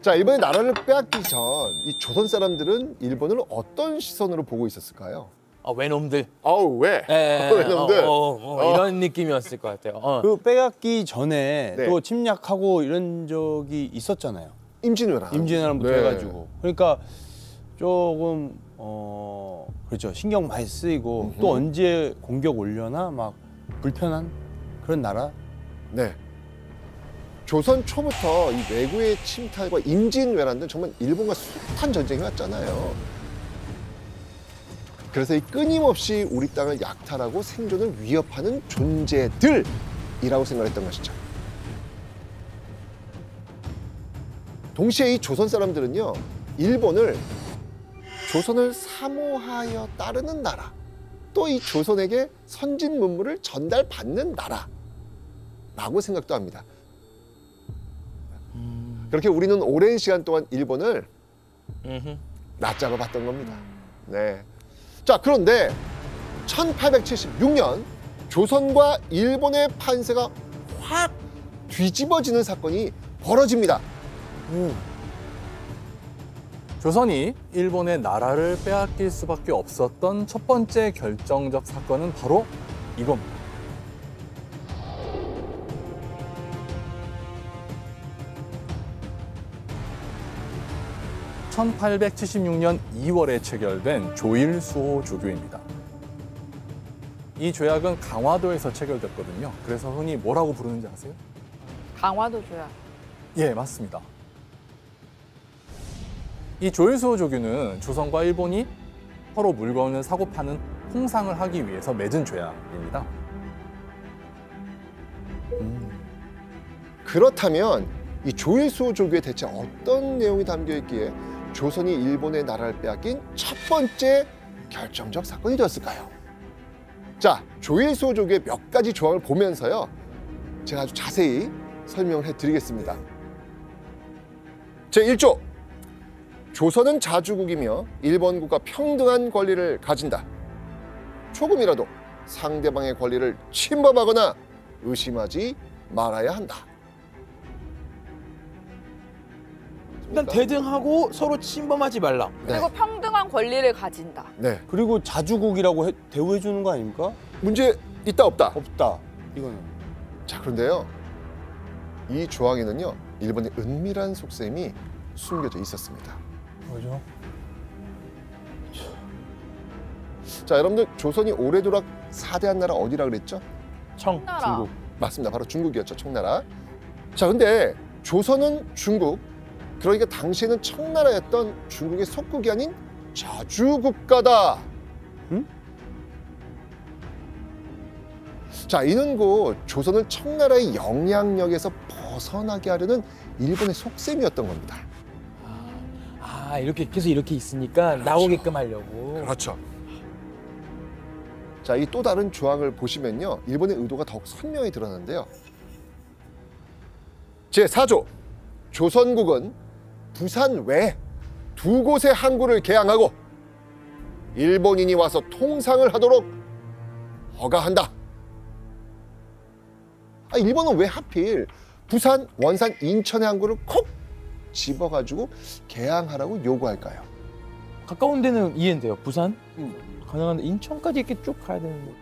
자, 이번에 나라를 빼앗기 전 이 조선 사람들은 일본을 어떤 시선으로 보고 있었을까요? 외놈들. 왜? 외놈들. 이런 느낌이었을 것 같아요. 그 빼앗기 전에 네. 또 침략하고 이런 적이 있었잖아요. 네. 임진왜란부터 해가지고. 그러니까 조금 그렇죠. 신경 많이 쓰이고 또 언제 공격 올려나 막 불편한 그런 나라. 네. 조선 초부터 이 외구의 침탈과 임진왜란은 정말 일본과 숱한 전쟁이 왔잖아요. 그래서 이 끊임없이 우리 땅을 약탈하고 생존을 위협하는 존재들이라고 생각했던 것이죠. 동시에 이 조선 사람들은요, 일본을 조선을 사모하여 따르는 나라, 또 이 조선에게 선진 문물을 전달받는 나라라고 생각도 합니다. 그렇게 우리는 오랜 시간 동안 일본을 낯잡아 봤던 겁니다. 네. 자, 그런데 1876년 조선과 일본의 판세가 확 뒤집어지는 사건이 벌어집니다. 조선이 일본의 나라를 빼앗길 수밖에 없었던 첫 번째 결정적 사건은 바로 이겁니다. 1876년 2월에 체결된 조일수호 조교입니다. 이 조약은 강화도에서 체결됐거든요. 그래서 흔히 뭐라고 부르는지 아세요? 강화도 조약. 예, 맞습니다. 이 조일수호 조규는 조선과 일본이 서로 물건을 사고 파는 통상을 하기 위해서 맺은 조약입니다. 그렇다면 이 조일수호 조규에 대체 어떤 내용이 담겨 있기에 조선이 일본의 나라를 빼앗긴 첫 번째 결정적 사건이 되었을까요? 자, 조일수호 조규의 몇 가지 조항을 보면서요, 제가 아주 자세히 설명을 해드리겠습니다. 제1조, 조선은 자주국이며 일본국과 평등한 권리를 가진다. 조금이라도 상대방의 권리를 침범하거나 의심하지 말아야 한다. 일단 대등하고 서로 침범하지 말라. 그리고 평등한 권리를 가진다. 네. 그리고 자주국이라고 대우해 주는 거 아닙니까? 문제 있다 없다? 없다. 이거는. 자, 그런데요, 이 조항에는요, 일본의 은밀한 속셈이 숨겨져 있었습니다. 뭐죠? 자, 여러분들, 조선이 오래도록 사대한 나라 어디라 그랬죠? 청나라. 중국. 맞습니다. 바로 중국이었죠, 청나라. 자, 근데 조선은 중국, 그러니까 당시에는 청나라였던 중국의 속국이 아닌 자주국가다. 응? 자, 이는 곧 조선을 청나라의 영향력에서 벗어나게 하려는 일본의 속셈이었던 겁니다. 이렇게 계속 이렇게 있으니까 나오게끔 하려고. 그렇죠. 자, 이 또 다른 조항을 보시면요, 일본의 의도가 더욱 선명히 드러나는데요. 제4조, 조선국은 부산 외 두 곳의 항구를 개항하고 일본인이 와서 통상을 하도록 허가한다. 일본은 왜 하필 부산, 원산, 인천의 항구를 콕 집어가지고 개항하라고 요구할까요? 가까운 데는 이해돼요. 부산? 가능한데 인천까지 이렇게 쭉 가야 되는데.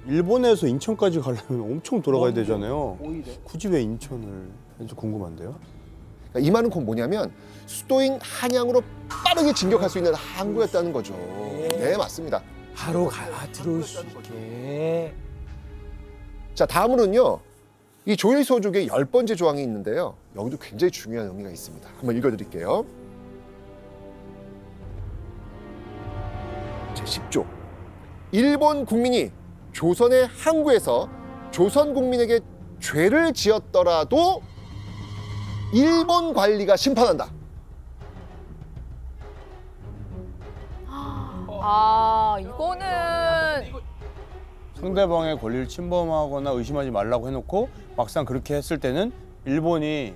일본에서 인천까지 가려면 엄청 돌아가야 되잖아요. 오히려. 굳이 왜 인천을? 좀 궁금한데요. 이 말은 곧 뭐냐면 수도인 한양으로 빠르게 진격할 수 있는 항구였다는 거죠. 네, 맞습니다. 바로 들어올 수 있게. 자, 다음으로는요, 이 조일수호 조규의 10번째 조항이 있는데요, 여기도 굉장히 중요한 의미가 있습니다. 한번 읽어드릴게요. 제10조, 일본 국민이 조선의 항구에서 조선 국민에게 죄를 지었더라도 일본 관리가 심판한다. 이거는 상대방의 권리를 침범하거나 의심하지 말라고 해놓고 막상 그렇게 했을 때는 일본이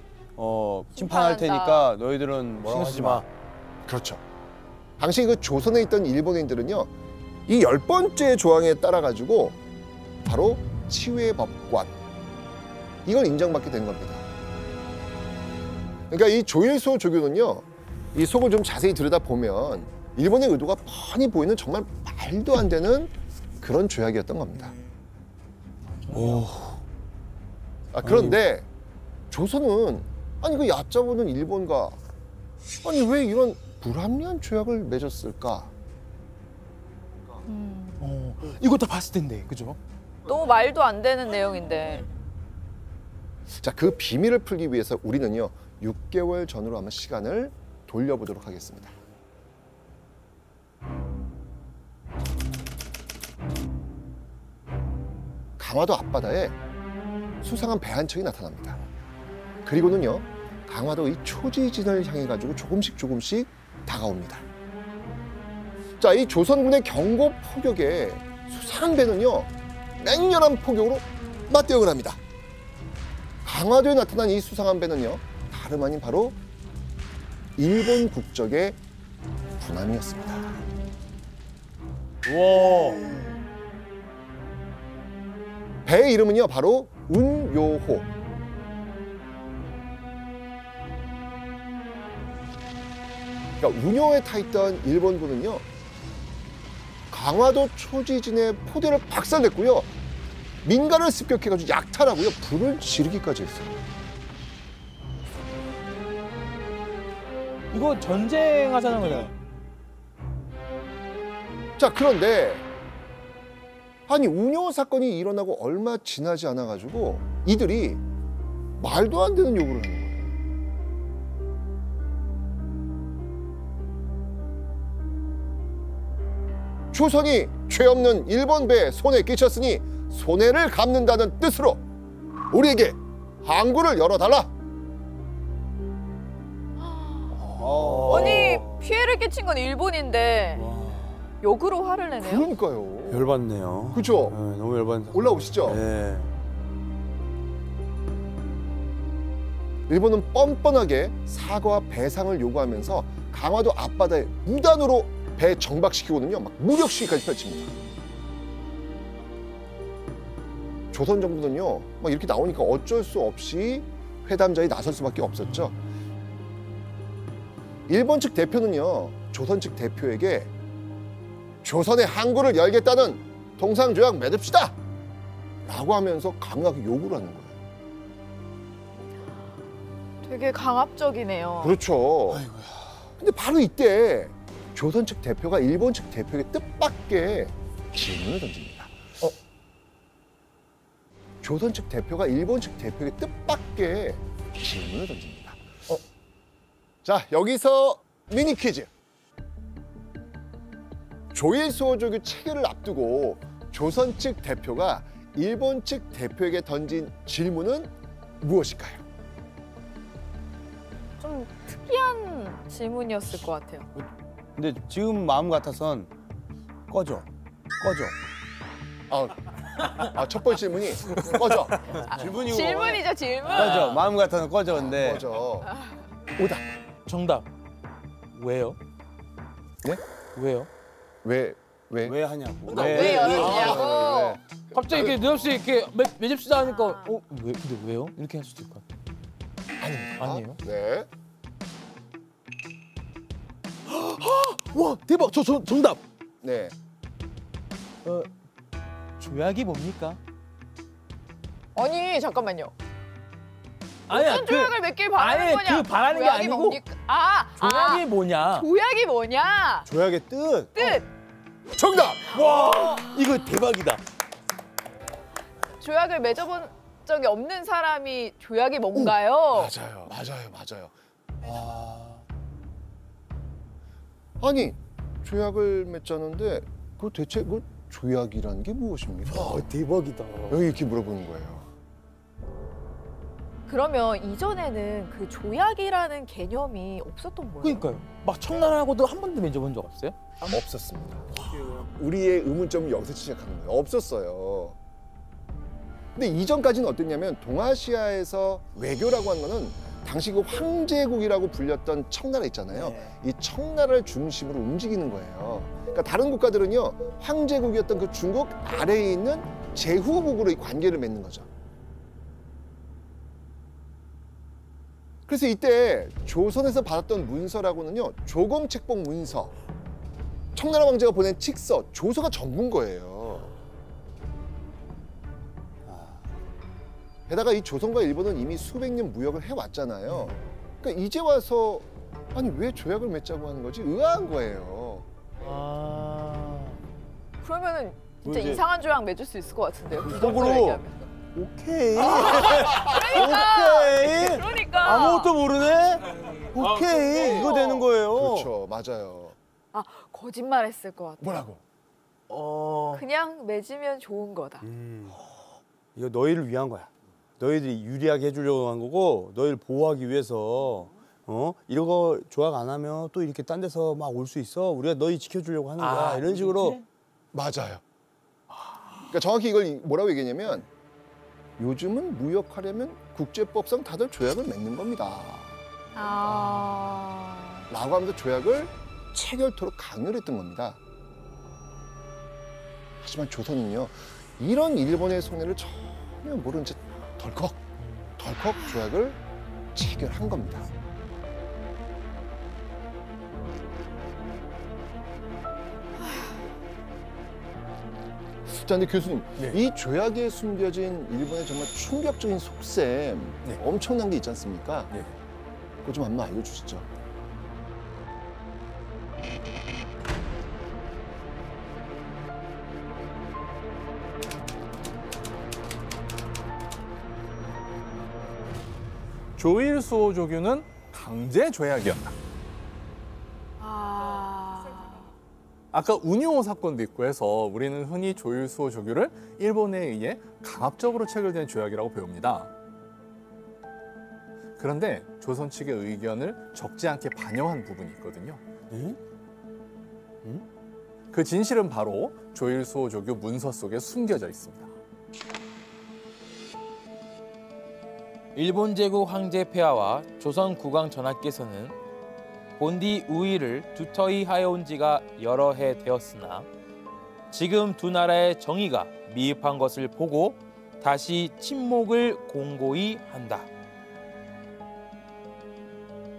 심판할 테니까 너희들은 뭐라고 하지 마. 그렇죠. 당시 그 조선에 있던 일본인들은요, 이 10번째 조항에 따라가지고 바로 치외 법관, 이걸 인정받게 된 겁니다. 그러니까 이 조일소 조교는요, 이 속을 좀 자세히 들여다보면 일본의 의도가 뻔히 보이는 정말 말도 안 되는 그런 조약이었던 겁니다. 그런데 조선은 아니 그 얕잡아는 일본과 아니 왜 이런 불합리한 조약을 맺었을까? 이거 다 봤을 텐데, 그죠? 너무 말도 안 되는 내용인데. 자, 그 비밀을 풀기 위해서 우리는요 6개월 전으로 한번 시간을 돌려보도록 하겠습니다. 강화도 앞바다에 수상한 배 한 척이 나타납니다. 그리고는요 강화도 이 초지진을 향해 가지고 조금씩 다가옵니다. 자, 이 조선군의 경고 포격에 수상한 배는요 맹렬한 포격으로 맞대응을 합니다. 강화도에 나타난 이 수상한 배는요 다름 아닌 바로 일본 국적의 군함이었습니다. 우와. 배의 이름은요 바로 운요호. 그러니까 운요호에 타 있던 일본군은요 강화도 초지진의 포대를 박살냈고요 민가를 습격해가지고 약탈하고요 불을 지르기까지 했어요. 이거 전쟁하자는 거잖아요. 자, 그런데 아니 운요 사건이 일어나고 얼마 지나지 않아 가지고 이들이 말도 안 되는 요구를 하는 거예요. 조선이 죄 없는 일본 배에 손에 끼쳤으니 손해를 갚는다는 뜻으로 우리에게 항구를 열어달라. 아니 피해를 끼친 건 일본인데 역으로 화를 내네요. 그러니까요. 열받네요. 그렇죠. 네, 너무 열받네. 올라오시죠. 네. 일본은 뻔뻔하게 사과와 배상을 요구하면서 강화도 앞바다에 무단으로 배 정박시키고는요 막 무력 시위까지 펼칩니다. 조선 정부는요 막 이렇게 나오니까 어쩔 수 없이 회담 자리에 나설 수밖에 없었죠. 일본 측 대표는요 조선 측 대표에게 조선의 항구를 열겠다는 통상조약 맺읍시다 라고 하면서 강하게 요구를 하는 거예요. 되게 강압적이네요. 그렇죠. 근데 바로 이때 조선 측 대표가 일본 측 대표에게 뜻밖의 질문을 던집니다. 조선 측 대표가 일본 측 대표에게 뜻밖의 질문을 던집니다. 자, 여기서 미니 퀴즈. 조일소 조교 체결을 앞두고 조선 측 대표가 일본 측 대표에게 던진 질문은 무엇일까요? 좀 특이한 질문이었을 것 같아요. 근데 지금 마음 같아선 꺼져. 첫 번째 질문이 꺼져. 질문이고. 질문이죠, 질문. 꺼져. 마음 같아선 꺼져. 근데 꺼져. 오답. 정답. 왜요? 네? 왜요? 왜? 왜 하냐고. 왜 열었냐고. 갑자기 이렇게 느없이 이렇게 맺읍시다 하니까 왜? 근데 왜요? 이렇게 할 수도 있을 것 같아요. 아니에요? 네. 와 대박! 저 정답! 네. 조약이 뭡니까? 아니 잠깐만요. 아니야 어떤 조약을 맺길 바라는 아니, 거냐? 그 바라는 게 조약이 아니고 뭡니까? 조약이 뭐냐? 조약이 뭐냐? 조약의 뜻. 뜻. 정답. 이거 대박이다. 조약을 맺어본 적이 없는 사람이 조약이 뭔가요? 맞아요. 아니 조약을 맺자는데 그 대체 그 조약이라는 게 무엇입니까? 대박이다. 여기 이렇게 물어보는 거예요. 그러면 이전에는 그 조약이라는 개념이 없었던 거예요? 그러니까요. 막 청나라하고도 한 번도 맺어본 적 없어요? 없었습니다. 우리의 의문점은 여기서 시작하는 거예요. 없었어요. 근데 이전까지는 어땠냐면 동아시아에서 외교라고 하는 거는 당시 그 황제국이라고 불렸던 청나라 있잖아요. 이 청나라를 중심으로 움직이는 거예요. 그러니까 다른 국가들은요 황제국이었던 그 중국 아래에 있는 제후국으로 이 관계를 맺는 거죠. 그래서 이때 조선에서 받았던 문서라고는요, 조검책봉 문서, 청나라 왕제가 보낸 칙서, 조서가 전부인 거예요. 게다가 이 조선과 일본은 이미 수백 년 무역을 해왔잖아요. 그러니까 이제 와서 아니 왜 조약을 맺자고 하는 거지? 의아한 거예요. 그러면은 진짜 이제- 이상한 조약 맺을 수 있을 것 같은데요. 그 거꾸로- 정도로 얘기하면. 오케이. 그러니까. 오케이. 그러니까. 아무것도 모르네. 오케이. 이거 되는 거예요. 그렇죠, 맞아요. 아, 거짓말했을 것 같아. 뭐라고? 그냥 맺으면 좋은 거다. 이거 너희를 위한 거야. 너희들이 유리하게 해주려고 한 거고 너희를 보호하기 위해서 이런 거 조약 안 하면 또 이렇게 딴 데서 막 올 수 있어. 우리가 너희 지켜주려고 하는 거야. 이런 식으로. 맞아요. 그러니까 정확히 이걸 뭐라고 얘기했냐면 요즘은 무역하려면 국제법상 다들 조약을 맺는 겁니다. 라고 하면서 조약을 체결토록 강요를 했던 겁니다. 하지만 조선은요, 이런 일본의 속내를 전혀 모른 채 덜컥 조약을 체결한 겁니다. 자, 근데 교수님, 이 조약에 숨겨진 일본의 정말 충격적인 속셈, 엄청난 게 있지 않습니까? 그거 좀 한번 알려주시죠. 조일수호 조규는 강제 조약이었다. 아까 운용호 사건도 있고 해서 우리는 흔히 조일수호 조규를 일본에 의해 강압적으로 체결된 조약이라고 배웁니다. 그런데 조선 측의 의견을 적지 않게 반영한 부분이 있거든요. 그 진실은 바로 조일수호 조규 문서 속에 숨겨져 있습니다. 일본 제국 황제 폐하와 조선 국왕 전하께서는 본디 우위를 두터히 하여온 지가 여러 해 되었으나 지금 두 나라의 정의가 미흡한 것을 보고 다시 침묵을 공고히 한다.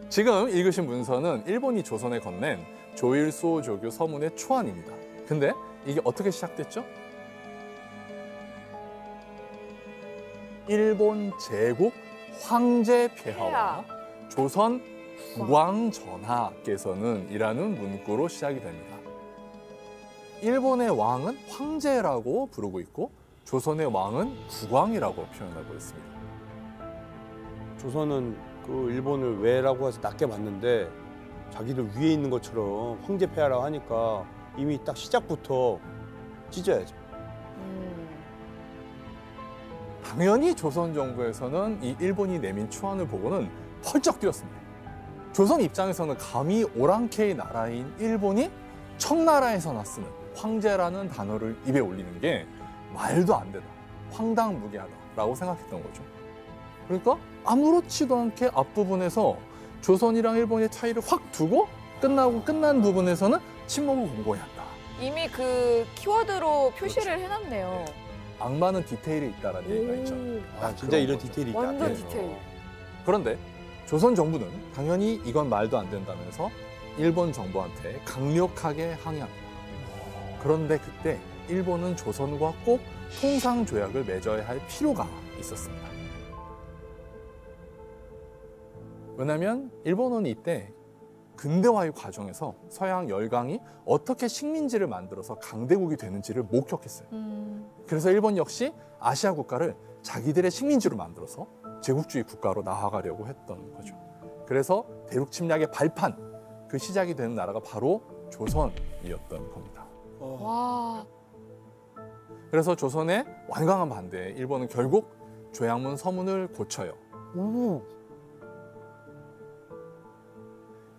지금 읽으신 문서는 일본이 조선에 건넨 조일수호 조규 서문의 초안입니다. 근데 이게 어떻게 시작됐죠? 일본 제국 황제 폐하와 조선 국왕 전하께서는 이라는 문구로 시작이 됩니다. 일본의 왕은 황제라고 부르고 있고 조선의 왕은 국왕이라고 표현하고 있습니다. 조선은 그 일본을 왜라고 해서 낮게 봤는데 자기들 위에 있는 것처럼 황제 폐하라고 하니까 이미 딱 시작부터 찢어야죠. 당연히 조선 정부에서는 이 일본이 내민 초안을 보고는 펄쩍 뛰었습니다. 조선 입장에서는 감히 오랑캐의 나라인 일본이 청나라에서나 쓰는 황제라는 단어를 입에 올리는 게 말도 안 되다, 황당무계하다라고 생각했던 거죠. 그러니까 아무렇지도 않게 앞부분에서 조선이랑 일본의 차이를 확 두고 끝난 부분에서는 침묵을 공고히 한다. 이미 그 키워드로 표시를 해놨네요. 악마는 디테일에 있다라는 얘기가 있죠. 진짜 이런 디테일이 있다. 완전 디테일. 그런데 조선 정부는 당연히 이건 말도 안 된다면서 일본 정부한테 강력하게 항의합니다. 그런데 그때 일본은 조선과 꼭 통상 조약을 맺어야 할 필요가 있었습니다. 왜냐하면 일본은 이때 근대화의 과정에서 서양 열강이 어떻게 식민지를 만들어서 강대국이 되는지를 목격했어요. 그래서 일본 역시 아시아 국가를 자기들의 식민지로 만들어서 제국주의 국가로 나아가려고 했던 거죠. 그래서 대륙 침략의 발판, 그 시작이 되는 나라가 바로 조선이었던 겁니다. 와. 그래서 조선의 완강한 반대에 일본은 결국 조약문 서문을 고쳐요.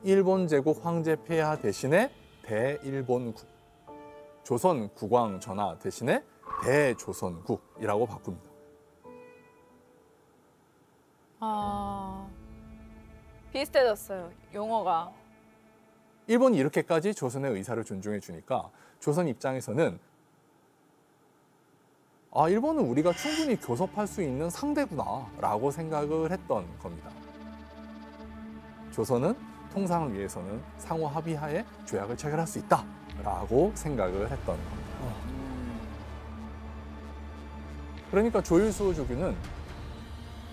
일본 제국 황제 폐하 대신에 대일본국, 조선 국왕 전하 대신에 대조선국이라고 바꿉니다. 비슷해졌어요, 용어가. 일본이 이렇게까지 조선의 의사를 존중해 주니까 조선 입장에서는 일본은 우리가 충분히 교섭할 수 있는 상대구나 라고 생각을 했던 겁니다. 조선은 통상을 위해서는 상호 합의하에 조약을 체결할 수 있다라고 생각을 했던 겁니다. 그러니까 조일수 조규는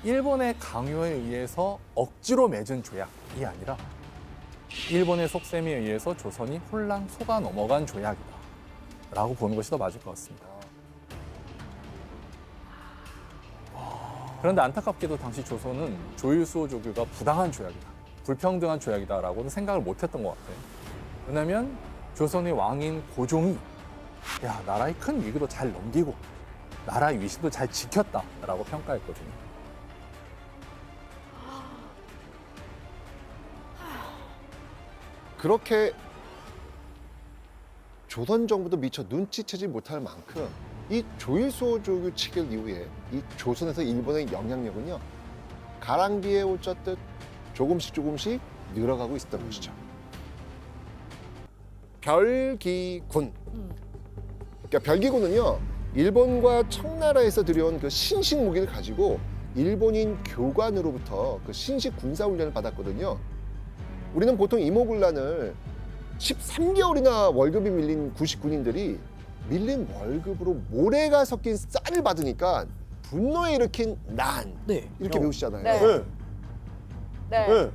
일본의 강요에 의해서 억지로 맺은 조약이 아니라 일본의 속셈에 의해서 조선이 홀랑 속아 넘어간 조약이다라고 보는 것이 더 맞을 것 같습니다. 그런데 안타깝게도 당시 조선은 조일수 조규가 부당한 조약이다, 불평등한 조약이다라고는 생각을 못했던 것 같아요. 왜냐하면 조선의 왕인 고종이 야, 나라의 큰 위기도 잘 넘기고 나라의 위신도 잘 지켰다라고 평가했거든요. 그렇게 조선 정부도 미처 눈치채지 못할 만큼 이 조일수 조규 체결 이후에 이 조선에서 일본의 영향력은요, 가랑비에 옷 젖듯 조금씩 늘어가고 있었던 것이죠. 별기군. 그러니까 별기군은요, 일본과 청나라에서 들여온 그 신식 무기를 가지고 일본인 교관으로부터 그 신식 군사 훈련을 받았거든요. 우리는 보통 이모군란을 13개월이나 월급이 밀린 구식 군인들이 밀린 월급으로 모래가 섞인 쌀을 받으니까 분노에 일으킨 난, 네. 이렇게 배우시잖아요. 네. 네.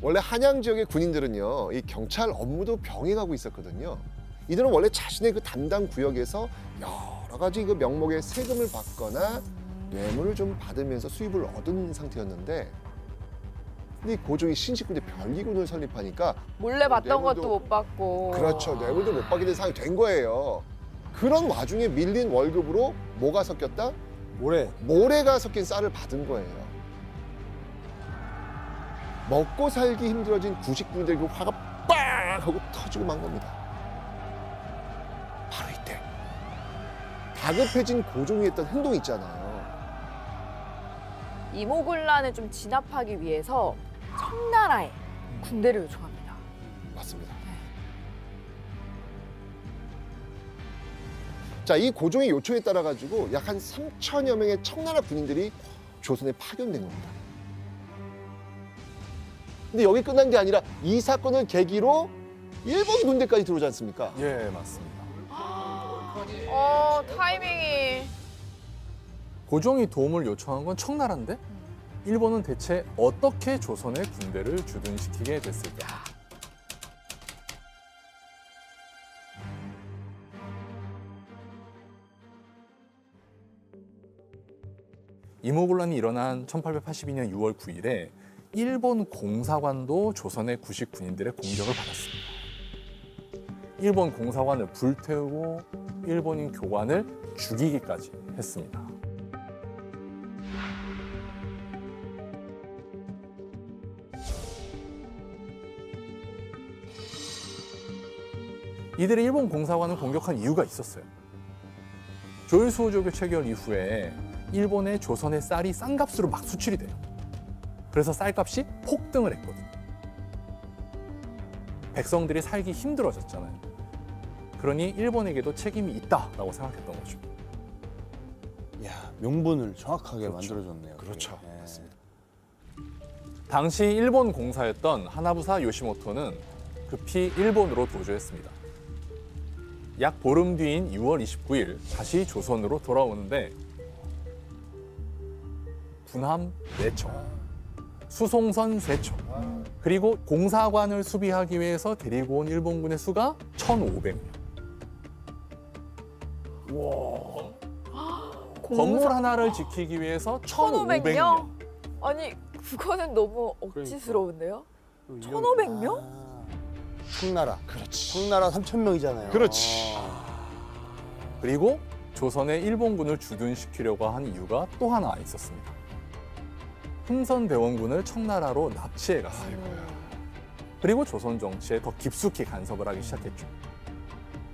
원래 한양 지역의 군인들은요, 이 경찰 업무도 병행하고 있었거든요. 이들은 원래 자신의 그 담당 구역에서 여러 가지 그 명목의 세금을 받거나 뇌물을 좀 받으면서 수입을 얻은 상태였는데, 근데 이 고종이 신식군대 별기군을 설립하니까 몰래 받던 뇌물도- 것도 못 받고. 그렇죠. 뇌물도 못 받게 된 상황이 된 거예요. 그런 와중에 밀린 월급으로 뭐가 섞였다? 모래. 모래가 섞인 쌀을 받은 거예요. 먹고 살기 힘들어진 구식군들 그 화가 빵 하고 터지고 만 겁니다. 바로 이때 다급해진 고종이 했던 행동이 있잖아요. 이모군란을 좀 진압하기 위해서 청나라에 군대를 요청합니다. 맞습니다. 자, 이 고종의 요청에 따라 가지고 약 한 3천여 명의 청나라 군인들이 조선에 파견된 겁니다. 근데 여기 끝난 게 아니라 이 사건을 계기로 일본 군대까지 들어오지 않습니까? 예, 맞습니다. 타이밍이. 고종이 도움을 요청한 건 청나라인데 일본은 대체 어떻게 조선의 군대를 주둔시키게 됐을까? 이모군란이 일어난 1882년 6월 9일에 일본 공사관도 조선의 구식 군인들의 공격을 받았습니다. 일본 공사관을 불태우고 일본인 교관을 죽이기까지 했습니다. 이들이 일본 공사관을 공격한 이유가 있었어요. 조일수 조교 체결 이후에 일본의 조선의 쌀이 싼 값으로 막 수출이 돼요. 그래서 쌀값이 폭등을 했거든요. 백성들이 살기 힘들어졌잖아요. 그러니 일본에게도 책임이 있다라고 생각했던 거죠. 야, 명분을 정확하게 그렇죠. 만들어줬네요. 그렇죠. 그게. 예. 맞습니다. 당시 일본 공사였던 하나부사 요시모토는 급히 일본으로 도주했습니다. 약 보름 뒤인 6월 29일 다시 조선으로 돌아오는데 군함 4척, 수송선 3척, 그리고 공사관을 수비하기 위해서 데리고 온 일본군의 수가 1,500명. 건물 하나를 지키기 위해서 1,500명. 1,500명? 아니, 그거는 너무 억지스러운데요? 1,500명? 청나라. 그렇지. 청나라 3,000명이잖아요. 그렇지. 그리고 조선의 일본군을 주둔시키려고 한 이유가 또 하나 있었습니다. 흥선대원군을 청나라로 납치해 갔어요. 그리고 조선 정치에 더 깊숙이 간섭을 하기 시작했죠.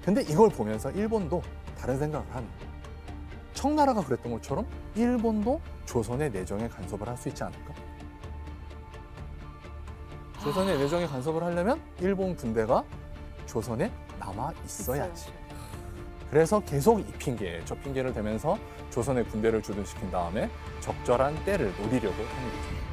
근데 이걸 보면서 일본도 다른 생각을 하는 거예요. 청나라가 그랬던 것처럼 일본도 조선의 내정에 간섭을 할 수 있지 않을까? 조선의 내정에 간섭을 하려면 일본 군대가 조선에 남아 있어야지. 그래서 계속 이 핑계, 저 핑계를 대면서 조선의 군대를 주둔시킨 다음에 적절한 때를 노리려고 하는 거죠.